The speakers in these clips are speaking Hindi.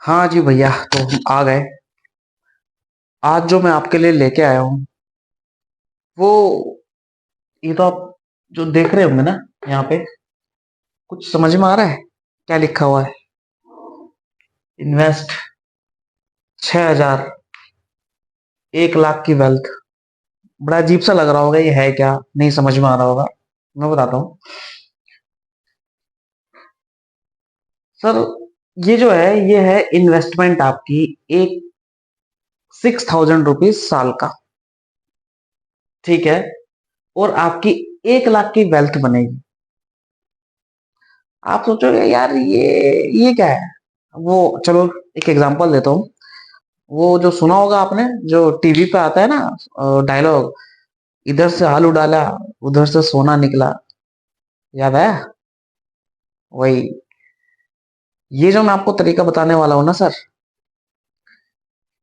हाँ जी भैया, तो हम आ गए। आज जो मैं आपके लिए लेके आया हूँ वो, ये तो आप जो देख रहे होंगे ना, यहाँ पे कुछ समझ में आ रहा है क्या लिखा हुआ है? इन्वेस्ट 6,000, 1 लाख की वेल्थ। बड़ा अजीब सा लग रहा होगा, ये है क्या, नहीं समझ में आ रहा होगा। मैं बताता हूँ सर। ये जो है, ये है इन्वेस्टमेंट आपकी, एक 6,000 रुपीज साल का। ठीक है। और आपकी 1 लाख की वेल्थ बनेगी। आप सोचोगे यार ये क्या है। वो चलो, एक एग्जांपल देता हूँ। वो जो सुना होगा आपने, जो टीवी पे आता है ना, डायलॉग, इधर से आलू डाला, उधर से सोना निकला। याद आया? वही। ये जो मैं आपको तरीका बताने वाला हूं ना सर,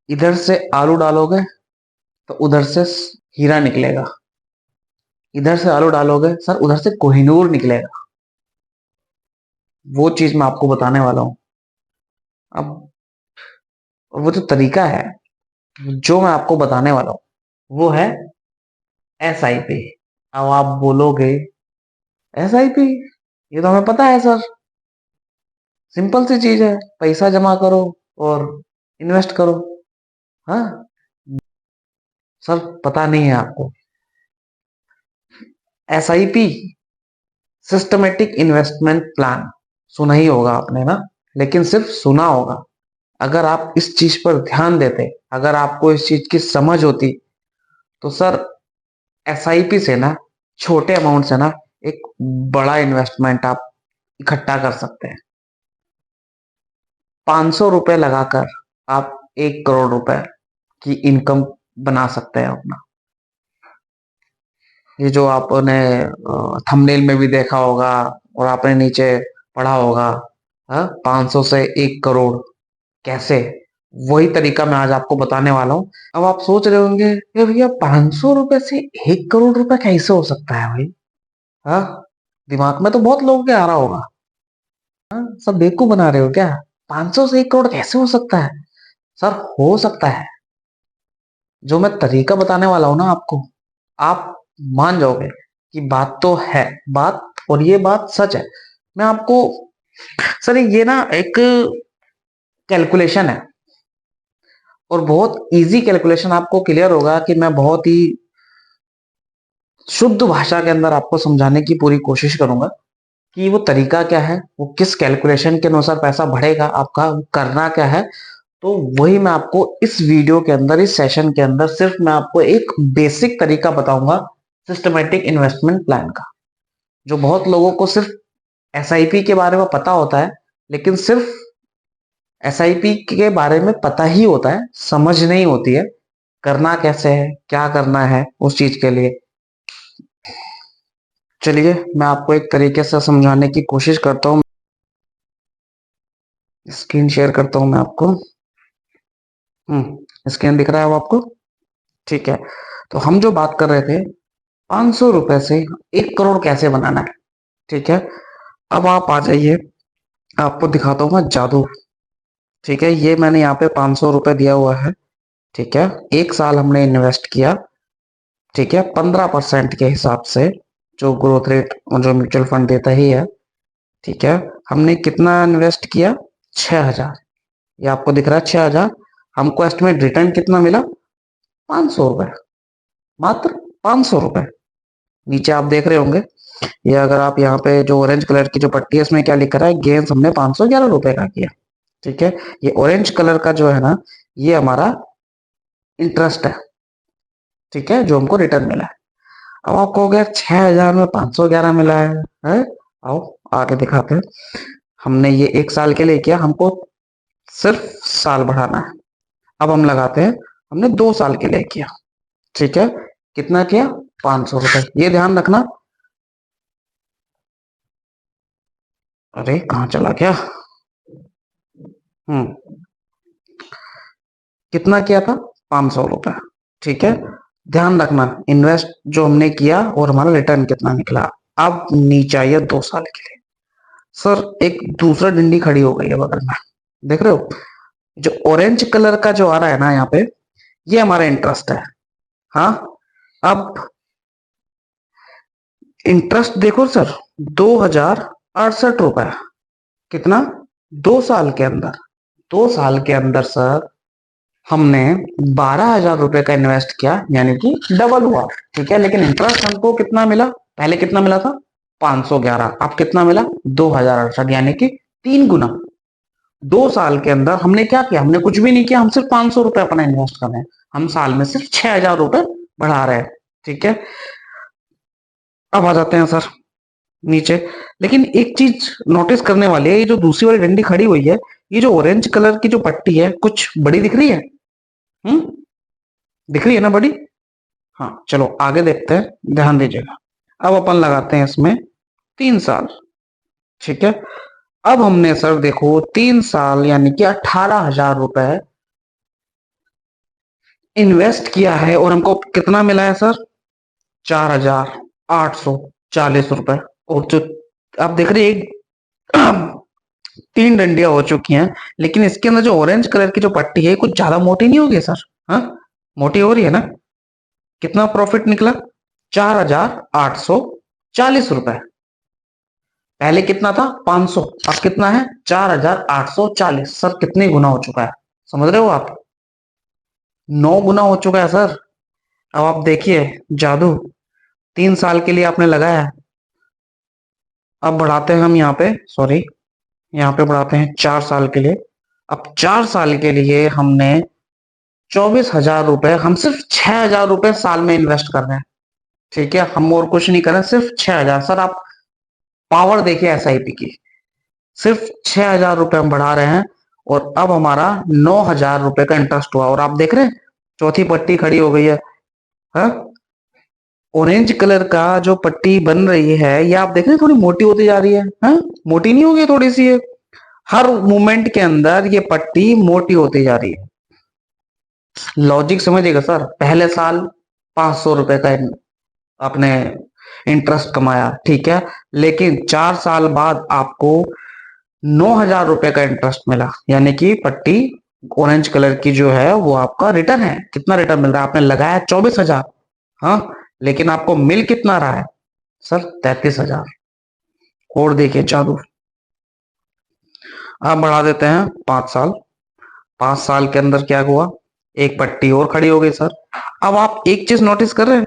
इधर से आलू डालोगे तो उधर से हीरा निकलेगा। इधर से आलू डालोगे सर, उधर से कोहिनूर निकलेगा। वो चीज मैं आपको बताने वाला हूँ। अब वो जो तरीका है, जो मैं आपको बताने वाला हूँ, वो है SIP। अब आप बोलोगे, SIP, ये तो हमें पता है सर। सिंपल सी चीज है, पैसा जमा करो और इन्वेस्ट करो। हाँ सर, पता नहीं है आपको। SIP, सिस्टमेटिक इन्वेस्टमेंट प्लान, सुना ही होगा आपने ना, लेकिन सिर्फ सुना होगा। अगर आप इस चीज पर ध्यान देते, अगर आपको इस चीज की समझ होती, तो सर SIP से ना, छोटे अमाउंट से ना, एक बड़ा इन्वेस्टमेंट आप इकट्ठा कर सकते हैं। 500 रुपए लगाकर आप 1 करोड़ रुपए की इनकम बना सकते हैं अपना। ये जो आपने थंबनेल में भी देखा होगा और आपने नीचे पढ़ा होगा, 500 से 1 करोड़ कैसे, वही तरीका मैं आज आपको बताने वाला हूँ। अब आप सोच रहे होंगे, ये भैया 500 रुपए से 1 करोड़ रुपए कैसे हो सकता है भाई? हाँ, दिमाग में तो बहुत लोगों के आ रहा होगा। हाँ, सब बेवकूफ बना रहे हो क्या? 500 से 1 करोड़ कैसे हो सकता है? सर, हो सकता है। जो मैं तरीका बताने वाला हूं ना आपको, आप मान जाओगे कि बात तो है, बात, और ये बात सच है। मैं आपको, सर ये ना एक कैलकुलेशन है, और बहुत इजी कैलकुलेशन, आपको क्लियर होगा कि मैं बहुत ही शुद्ध भाषा के अंदर आपको समझाने की पूरी कोशिश करूंगा कि वो तरीका क्या है, वो किस कैलकुलेशन के अनुसार पैसा बढ़ेगा आपका, वो करना क्या है। तो वही मैं आपको इस वीडियो के अंदर, इस सेशन के अंदर सिर्फ मैं आपको एक बेसिक तरीका बताऊंगा सिस्टमेटिक इन्वेस्टमेंट प्लान का, जो बहुत लोगों को सिर्फ SIP के बारे में पता होता है, लेकिन सिर्फ SIP के बारे में पता ही होता है, समझ नहीं होती है करना कैसे है, क्या करना है उस चीज के लिए। चलिए, मैं आपको एक तरीके से समझाने की कोशिश करता हूँ। स्क्रीन शेयर करता हूँ मैं आपको। स्क्रीन दिख रहा है वो आपको? ठीक है। तो हम जो बात कर रहे थे, 500 रुपए से 1 करोड़ कैसे बनाना है। ठीक है। अब आप आ जाइए, आपको दिखाता हूँ मैं जादू। ठीक है, ये मैंने यहाँ पे 500 रुपए दिया हुआ है। ठीक है, 1 साल हमने इन्वेस्ट किया। ठीक है, 15% के हिसाब से, जो ग्रोथ रेट जो म्यूचुअल फंड देता ही है। ठीक है, हमने कितना इन्वेस्ट किया? 6,000। ये आपको दिख रहा है 6,000। हमको एस्टिमेट रिटर्न कितना मिला? 500 रुपए, मात्र 500 रुपए। नीचे आप देख रहे होंगे, ये अगर आप यहाँ पे जो ऑरेंज कलर की जो पट्टी है, इसमें क्या लिख रहा है? गेन्स हमने 511 रुपए का किया। ठीक है, ये ऑरेंज कलर का जो है ना, ये हमारा इंटरेस्ट है। ठीक है, जो हमको रिटर्न मिला है। अब आप कहोगे 6,000 में 511 मिला है? आओ आगे दिखाते हैं। हमने ये 1 साल के लिए किया, हमको सिर्फ साल बढ़ाना है। अब हम लगाते हैं, हमने 2 साल के लिए किया। ठीक है, कितना किया? 500 रुपए। ये ध्यान रखना। अरे कहाँ चला गया? हम्म कितना किया था? 500 रुपए। ठीक है, ध्यान रखना, इन्वेस्ट जो हमने किया और हमारा रिटर्न कितना निकला। अब नीचे आइए 2 साल के लिए। सर, एक दूसरा डंडी खड़ी हो गई है बगल में, देख रहे हो? जो ऑरेंज कलर का जो आ रहा है ना यहाँ पे, ये हमारा इंटरेस्ट है। हाँ, अब इंटरेस्ट देखो सर, 2068 रुपए। कितना? 2 साल के अंदर, 2 साल के अंदर सर हमने 12,000 रुपए का इन्वेस्ट किया, यानी कि डबल हुआ। ठीक है, लेकिन इंटरेस्ट हमको कितना मिला? पहले कितना मिला था? 511। अब कितना मिला? 2068, यानी कि 3 गुना। 2 साल के अंदर हमने क्या किया? हमने कुछ भी नहीं किया, हम सिर्फ 500 रुपए अपना इन्वेस्ट कर रहे हैं। हम साल में सिर्फ 6,000 रुपए बढ़ा रहे हैं। ठीक है, अब आ जाते हैं सर नीचे। लेकिन एक चीज नोटिस करने वाली है, ये जो दूसरी वाली डंडी खड़ी हुई है, ये जो ऑरेंज कलर की जो पट्टी है, कुछ बड़ी दिख रही है? हम्म, दिख रही है ना बड़ी? हाँ, चलो आगे देखते हैं, ध्यान दीजिएगा। अब अपन लगाते हैं इसमें 3 साल। ठीक है, अब हमने सर देखो 3 साल यानी कि 18,000 रुपए इन्वेस्ट किया है, और हमको कितना मिला है सर? 4,840 रुपए। और जो आप देख रहे हैं, 3 डंडियां हो चुकी हैं, लेकिन इसके अंदर जो ऑरेंज कलर की जो पट्टी है, कुछ ज्यादा मोटी नहीं होगी सर? हाँ, मोटी हो रही है ना? कितना प्रॉफिट निकला? 4,840 रुपए। पहले कितना था? 500। अब कितना है? 4,840। सर कितने गुना हो चुका है, समझ रहे हो आप? 9 गुना हो चुका है सर। अब आप देखिए जादू, 3 साल के लिए आपने लगाया। अब बढ़ाते हैं हम यहाँ पे, सॉरी, यहाँ पे बढ़ाते हैं 4 साल के लिए। अब 4 साल के लिए हमने 24,000 रुपए, हम सिर्फ 6,000 रुपए साल में इन्वेस्ट कर रहे हैं। ठीक है, हम और कुछ नहीं कर रहे, सिर्फ 6,000। सर आप पावर देखिए एसआईपी की, सिर्फ 6,000 रुपए हम बढ़ा रहे हैं, और अब हमारा 9,000 रुपए का इंटरेस्ट हुआ। और आप देख रहे हैं चौथी पट्टी खड़ी हो गई है। हाँ, ऑरेंज कलर का जो पट्टी बन रही है, ये आप देख रहे हैं थोड़ी मोटी होती जा रही है। हाँ, मोटी नहीं होगी थोड़ी सी? ये हर मूवमेंट के अंदर ये पट्टी मोटी होती जा रही है। लॉजिक समझिएगा सर। पहले साल 500 रुपए का आपने इंटरेस्ट कमाया, ठीक है, लेकिन 4 साल बाद आपको 9,000 रुपए का इंटरेस्ट मिला, यानी कि पट्टी ऑरेंज कलर की जो है वो आपका रिटर्न है। कितना रिटर्न मिल रहा है? आपने लगाया 24,000, हाँ, लेकिन आपको मिल कितना रहा है सर? 33,000। और देखिए जादू। अब बढ़ा देते हैं 5 साल। 5 साल के अंदर क्या हुआ? एक पट्टी और खड़ी हो गई सर। अब आप एक चीज नोटिस कर रहे हैं,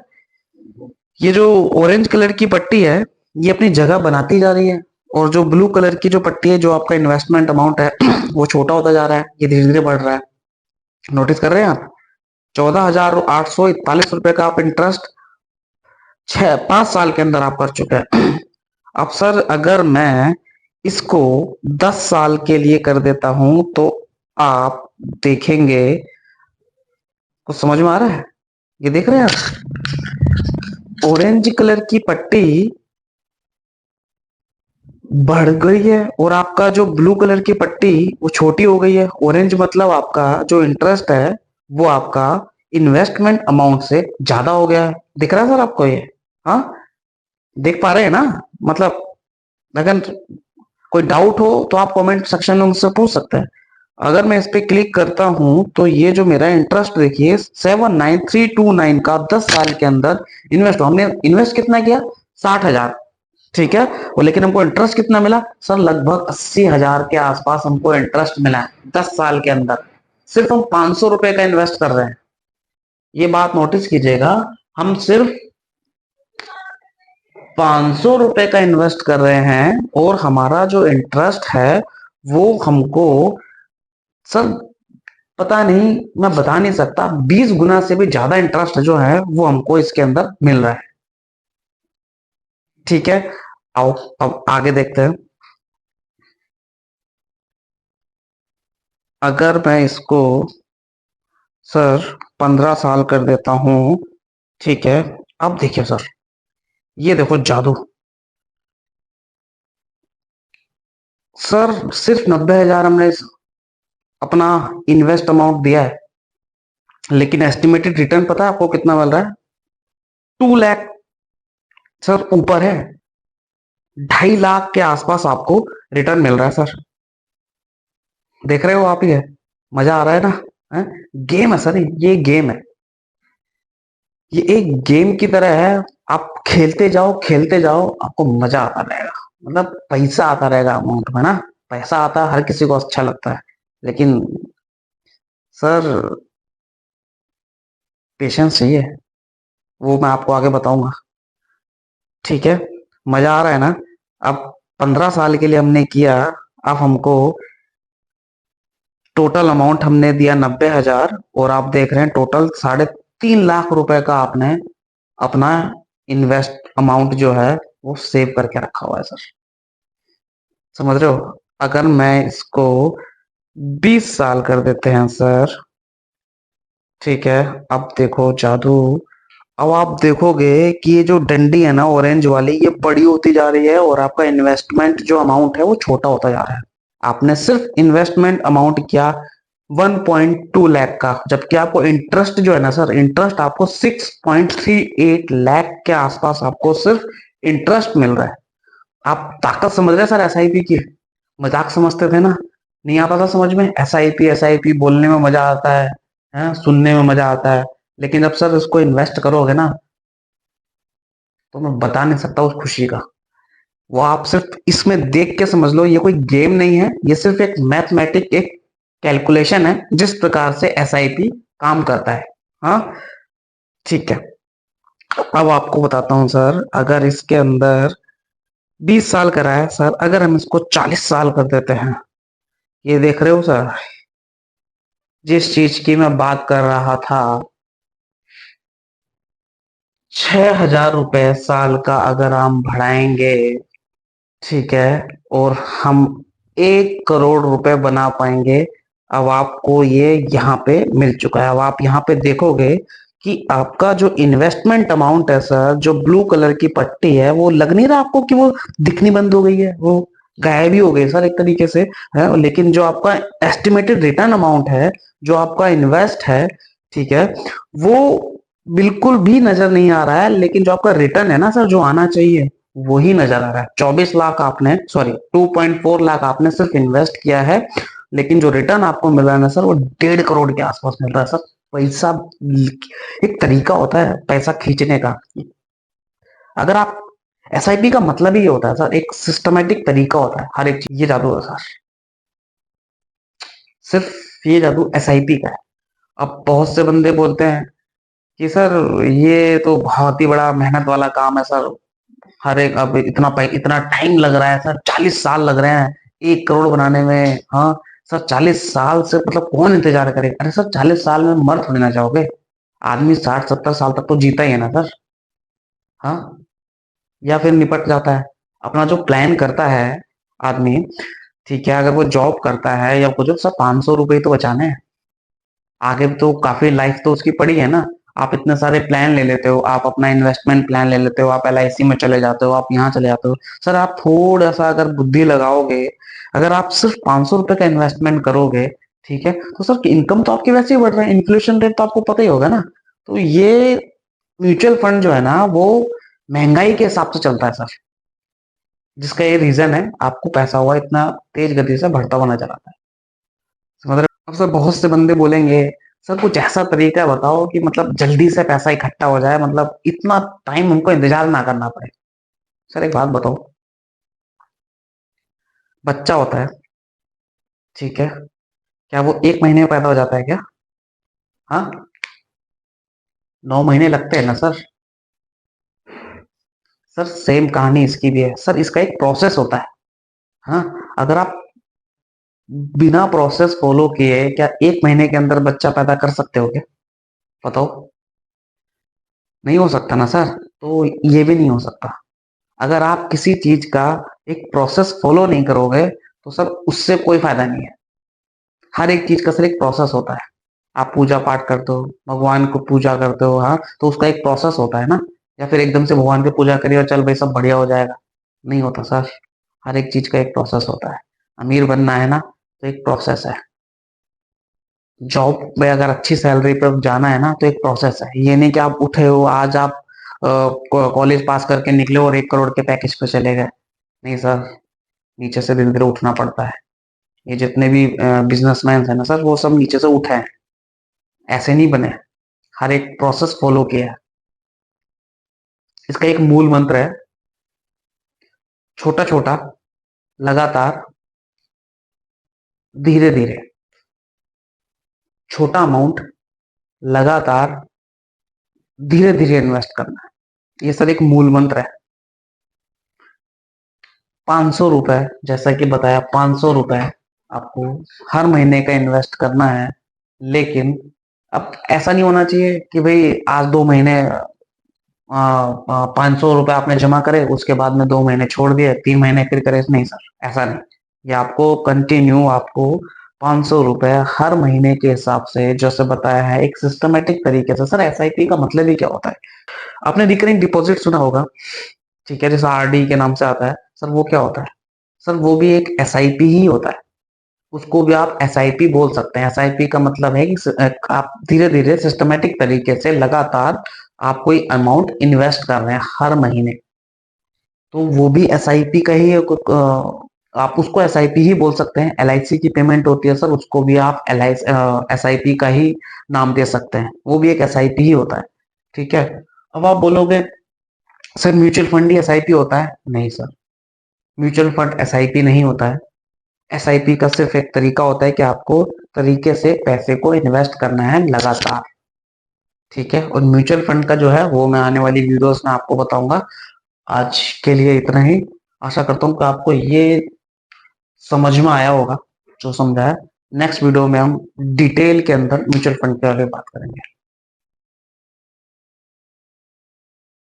ये जो ऑरेंज कलर की पट्टी है, ये अपनी जगह बनाती जा रही है, और जो ब्लू कलर की जो पट्टी है, जो आपका इन्वेस्टमेंट अमाउंट है वो छोटा होता जा रहा है, ये धीरे धीरे बढ़ रहा है। नोटिस कर रहे हैं आप? 14,841 रुपए का आप इंटरेस्ट 5 साल के अंदर आप कर चुके हैं। अब सर अगर मैं इसको 10 साल के लिए कर देता हूं, तो आप देखेंगे, कुछ समझ में आ रहा है? ये देख रहे हैं आप, ऑरेंज कलर की पट्टी बढ़ गई है, और आपका जो ब्लू कलर की पट्टी वो छोटी हो गई है। ऑरेंज मतलब आपका जो इंटरेस्ट है, वो आपका इन्वेस्टमेंट अमाउंट से ज्यादा हो गया है। दिख रहा है सर आपको ये? हाँ, देख पा रहे हैं ना? मतलब अगर कोई डाउट हो तो आप कमेंट सेक्शन में मुझसे पूछ सकते हैं। अगर मैं इस पे क्लिक करता हूं, तो ये जो मेरा इंटरेस्ट देखिए 79329 का 10 साल के अंदर इन्वेस्ट, हमने इन्वेस्ट कितना किया? 60,000। ठीक है, और लेकिन हमको इंटरेस्ट कितना मिला सर? लगभग 80,000 के आसपास हमको इंटरेस्ट मिला है 10 साल के अंदर। सिर्फ हम 500 रुपए का इन्वेस्ट कर रहे हैं। ये बात नोटिस कीजिएगा, हम सिर्फ 500 रुपए का इन्वेस्ट कर रहे हैं, और हमारा जो इंटरेस्ट है वो हमको सर, पता नहीं, मैं बता नहीं सकता, 20 गुना से भी ज्यादा इंटरेस्ट जो है वो हमको इसके अंदर मिल रहा है। ठीक है, आओ अब आगे देखते हैं। अगर मैं इसको सर 15 साल कर देता हूं, ठीक है, अब देखिए सर, ये देखो जादू। सर सिर्फ 90,000 हमने अपना इन्वेस्ट अमाउंट दिया है, लेकिन एस्टिमेटेड रिटर्न पता है आपको कितना मिल रहा है? 2 लाख सर ऊपर है। 2.5 लाख के आसपास आपको रिटर्न मिल रहा है सर। देख रहे हो आप? ये मजा आ रहा है ना? है? गेम है सर, ये गेम है। ये एक गेम की तरह है। आप खेलते जाओ, आपको मजा आता रहेगा। मतलब पैसा आता रहेगा अमाउंट में ना। पैसा आता है, हर किसी को अच्छा लगता है। लेकिन सर, पेशेंस चाहिए। वो मैं आपको आगे बताऊंगा। ठीक है, मजा आ रहा है ना? अब 15 साल के लिए हमने किया। अब हमको टोटल अमाउंट हमने दिया 90,000, और आप देख रहे हैं टोटल 3.5 लाख रुपए का आपने अपना इन्वेस्ट अमाउंट जो है वो सेव करके रखा हुआ है सर। समझ रहे हो? अगर मैं इसको 20 साल कर देते हैं सर। ठीक है, अब देखो जादू। अब आप देखोगे कि ये जो डंडी है ना ऑरेंज वाली, ये बड़ी होती जा रही है और आपका इन्वेस्टमेंट जो अमाउंट है वो छोटा होता जा रहा है। आपने सिर्फ इन्वेस्टमेंट अमाउंट किया 1.2 लाख का, जबकि आपको इंटरेस्ट जो है ना सर, इंटरेस्ट आपको 6.38 लाख के आसपास आपको सिर्फ इंटरेस्ट मिल रहा है। आप ताकत समझ रहे हैं सर एसआईपी की? मजाक समझते थे ना? नहीं आता था समझ में? एसआईपी एसआईपी बोलने में मजा आता है, सुनने में मजा आता है। लेकिन जब सर इसको इन्वेस्ट करोगे ना, तो मैं बता नहीं सकता उस खुशी का। वो आप सिर्फ इसमें देख के समझ लो, ये कोई गेम नहीं है, ये सिर्फ एक मैथमेटिक, एक कैलकुलेशन है जिस प्रकार से एसआईपी काम करता है। हाँ, ठीक है। अब आपको बताता हूं सर, अगर इसके अंदर 20 साल करा है सर, अगर हम इसको 40 साल कर देते हैं। ये देख रहे हो सर, जिस चीज की मैं बात कर रहा था, 6,000 रुपए साल का अगर हम बढ़ाएंगे, ठीक है, और हम 1 करोड़ रुपए बना पाएंगे। अब आपको ये यहाँ पे मिल चुका है। अब आप यहाँ पे देखोगे कि आपका जो इन्वेस्टमेंट अमाउंट है सर, जो ब्लू कलर की पट्टी है, वो लग नहीं रहा आपको कि वो दिखनी बंद हो गई है? वो गायब ही हो गई सर एक तरीके से, है। लेकिन जो आपका एस्टिमेटेड रिटर्न अमाउंट है, जो आपका इन्वेस्ट है, ठीक है, वो बिल्कुल भी नजर नहीं आ रहा है। लेकिन जो आपका रिटर्न है ना सर, जो आना चाहिए, वही नजर आ रहा है। 24 लाख आपने, सॉरी 2.4 लाख आपने सिर्फ इन्वेस्ट किया है, लेकिन जो रिटर्न आपको मिल रहा है ना सर, वो 1.5 करोड़ के आसपास मिल रहा है सर। पैसा एक तरीका होता है पैसा खींचने का। अगर आप, एसआईपी का मतलब ही ये होता है सर, एक सिस्टमेटिक तरीका होता है हर एक चीज। ये जादू है सर, सिर्फ ये जादू एसआईपी का है। अब बहुत से बंदे बोलते हैं कि सर ये तो बहुत ही बड़ा मेहनत वाला काम है सर। हर एक, अब इतना टाइम लग रहा है सर, 40 साल लग रहे हैं 1 करोड़ बनाने में। हाँ सर, 40 साल से मतलब कौन इंतजार करेगा? अरे सर, 40 साल में मर थोड़ी ना जाओगे। आदमी 60-70 साल तक तो जीता ही है ना सर। हाँ, या फिर निपट जाता है। अपना जो प्लान करता है आदमी, ठीक है, अगर वो जॉब करता है या कुछ, सर 500 रुपये तो बचाने हैं। आगे तो काफी लाइफ तो उसकी पड़ी है ना। आप इतने सारे प्लान ले लेते हो, आप अपना इन्वेस्टमेंट प्लान ले लेते हो, आप एलआईसी में चले जाते हो, आप यहाँ चले जाते हो। सर आप थोड़ा सा अगर बुद्धि लगाओगे, अगर आप सिर्फ 500 रुपए का इन्वेस्टमेंट करोगे, ठीक है, तो सर इनकम तो आपकी वैसे ही बढ़ रहा है। इन्फ्लेशन रेट तो आपको पता ही होगा ना। तो ये म्यूचुअल फंड जो है ना, वो महंगाई के हिसाब से चलता है सर। जिसका ये रीजन है, आपको पैसा हुआ इतना तेज गति से बढ़ता हुआ नजर आता है। समझ रहे हो? अब सर बहुत से बंदे बोलेंगे, सर कुछ ऐसा तरीका बताओ कि मतलब जल्दी से पैसा इकट्ठा हो जाए, मतलब इतना टाइम हमको इंतजार ना करना पड़े। सर एक बात बताओ, बच्चा होता है, ठीक है, क्या वो 1 महीने में पैदा हो जाता है क्या? हाँ, 9 महीने लगते हैं ना सर। सर सेम कहानी इसकी भी है सर, इसका एक प्रोसेस होता है। हाँ, अगर आप बिना प्रोसेस फॉलो किए क्या 1 महीने के अंदर बच्चा पैदा कर सकते हो क्या? बताओ। नहीं हो सकता ना सर। तो ये भी नहीं हो सकता। अगर आप किसी चीज का एक प्रोसेस फॉलो नहीं करोगे, तो सर उससे कोई फायदा नहीं है। हर एक चीज का सर एक प्रोसेस होता है। आप पूजा पाठ करते हो, भगवान को पूजा करते हो, हाँ, तो उसका एक प्रोसेस होता है ना। या फिर एकदम से भगवान की पूजा करिए और चल भाई सब बढ़िया हो जाएगा, नहीं होता सर। हर एक चीज का एक प्रोसेस होता है। अमीर बनना है ना, तो एक प्रोसेस है। जॉब में अगर अच्छी सैलरी पे जाना है ना, तो एक प्रोसेस है। ये नहीं कि आप उठे हो आज, आप कॉलेज पास करके निकले और 1 करोड़ के पैकेज पे चले गए। नहीं सर, नीचे से धीरे धीरे उठना पड़ता है। ये जितने भी बिजनेसमैन है ना सर, वो सब नीचे से उठे हैं, ऐसे नहीं बने। हर एक प्रोसेस फॉलो किया है। इसका एक मूल मंत्र है, छोटा छोटा, लगातार, धीरे धीरे। छोटा अमाउंट, लगातार, धीरे धीरे इन्वेस्ट करना है, ये सर एक मूल मंत्र है। 500 रुपए, जैसा कि बताया, 500 रुपए आपको हर महीने का इन्वेस्ट करना है। लेकिन अब ऐसा नहीं होना चाहिए कि भाई आज 2 महीने 500 रुपए आपने जमा करे, उसके बाद में 2 महीने छोड़ दिए, 3 महीने फिर करे। नहीं सर, ऐसा नहीं। ये आपको कंटिन्यू, आपको 500 रुपए हर महीने के हिसाब से, जैसे बताया है, एक सिस्टमेटिक तरीके से। सर एसआईपी का मतलब ही क्या होता है? आपने रिकरिंग डिपॉजिट सुना होगा, ठीक है, जैसे आरडी के नाम से आता है। सर वो क्या होता है? सर वो भी एक एसआईपी ही होता है। उसको भी आप एसआईपी बोल सकते हैं। एसआईपी का मतलब है कि आप धीरे धीरे सिस्टमेटिक तरीके से लगातार आप कोई अमाउंट इन्वेस्ट कर रहे हैं हर महीने, तो वो भी एसआईपी का ही आप उसको एसआईपी ही बोल सकते हैं। एलआईसी की पेमेंट होती है सर, उसको भी आप एसआईपी का ही नाम दे सकते हैं, वो भी एक एसआईपी ही होता है। ठीक है। अब आप बोलोगे सर म्यूचुअल फंड ही एसआईपी होता है? नहीं सर, म्यूचुअल फंड एसआईपी नहीं होता है। एसआईपी का सिर्फ एक तरीका होता है कि आपको तरीके से पैसे को इन्वेस्ट करना है लगातार। ठीक है। और म्यूचुअल फंड का जो है वो मैं आने वाली वीडियोस में आपको बताऊंगा। आज के लिए इतना ही। आशा करता हूँ कि आपको ये समझ में आया होगा जो समझाया। नेक्स्ट वीडियो में हम डिटेल के अंदर म्यूचुअल फंड के बारे में बात करेंगे।